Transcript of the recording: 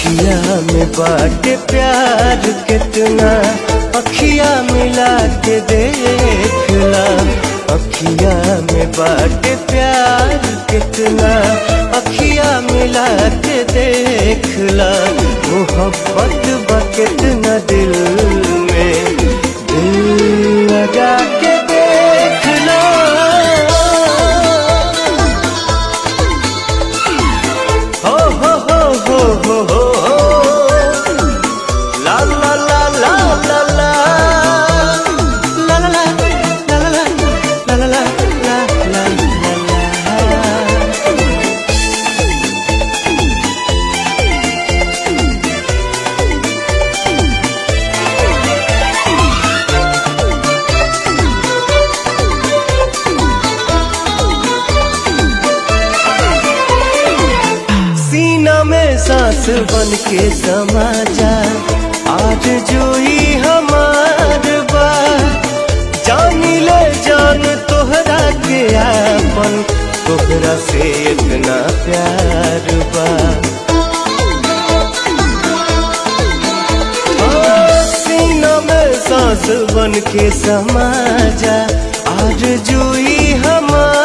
अखिया में बाटे प्यार कितना, अखिया मिला के देखला। अखिया में बाटे प्यार कितना, अखिया मिला के देखला। मोहब्बत बा कितना दिल में, दिल लगा के देखला। हो हो हो हो हो हो ला ला ला ला ला ला ला ला ला ला ला ला ला ला। सीना में सांस बन के समा जा, आज जोई हमार बा। जान ले जान तोहरा के आपन, तोहरा से इतना प्यार बा। सीना में सांस बन के समा जा, आज जोई हमार